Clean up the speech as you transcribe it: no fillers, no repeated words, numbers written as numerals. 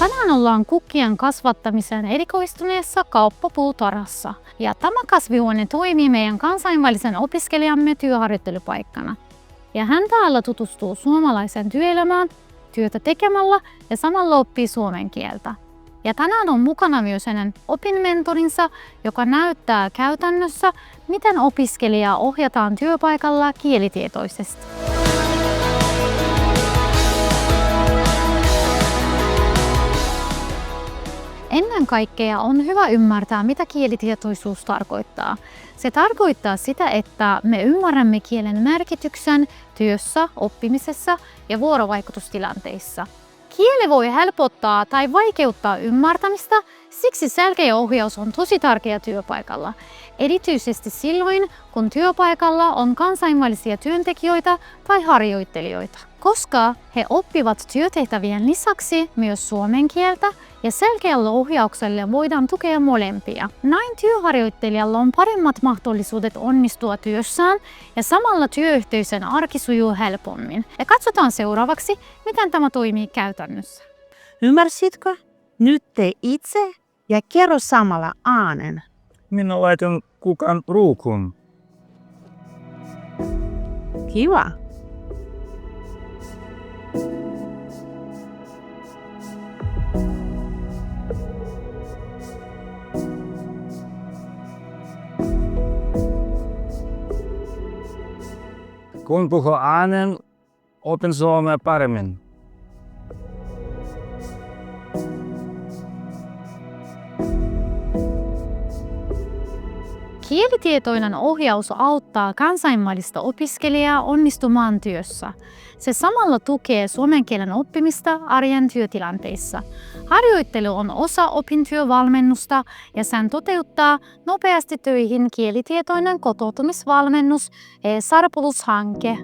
Tänään ollaan kukkien kasvattamiseen erikoistuneessa kauppapuutarhassa. Ja tämä kasvihuone toimii meidän kansainvälisen opiskelijamme työharjoittelupaikkana. Ja hän täällä tutustuu suomalaiseen työelämään työtä tekemällä ja samalla oppii suomen kieltä. Ja tänään on mukana myös hänen opinmentorinsa, joka näyttää käytännössä, miten opiskelijaa ohjataan työpaikalla kielitietoisesti. Ennen kaikkea on hyvä ymmärtää, mitä kielitietoisuus tarkoittaa. Se tarkoittaa sitä, että me ymmärrämme kielen merkityksen työssä, oppimisessa ja vuorovaikutustilanteissa. Kieli voi helpottaa tai vaikeuttaa ymmärtämistä, siksi selkeä ohjaus on tosi tärkeä työpaikalla. Erityisesti silloin, kun työpaikalla on kansainvälisiä työntekijöitä tai harjoittelijoita. Koska he oppivat työtehtävien lisäksi myös suomen kieltä ja selkeällä ohjauksella voidaan tukea molempia. Näin työharjoittelijalla on paremmat mahdollisuudet onnistua työssään ja samalla työyhteisön arki sujuu helpommin. Ja katsotaan seuraavaksi, miten tämä toimii käytännössä. Ymmärsitkö? Nyt tee itse ja kerro samalla äänen. Minä laitan kukan ruukun. Kiva. Kun puhuu äänen, opin suomea paremmin. Kielitietoinen ohjaus auttaa kansainvälistä opiskelijaa onnistumaan työssä. Se samalla tukee suomen kielen oppimista arjen työtilanteissa. Harjoittelu on osa opintyövalmennusta ja sen toteuttaa nopeasti töihin kielitietoinen kotoutumisvalmennus ESAR+-hanke.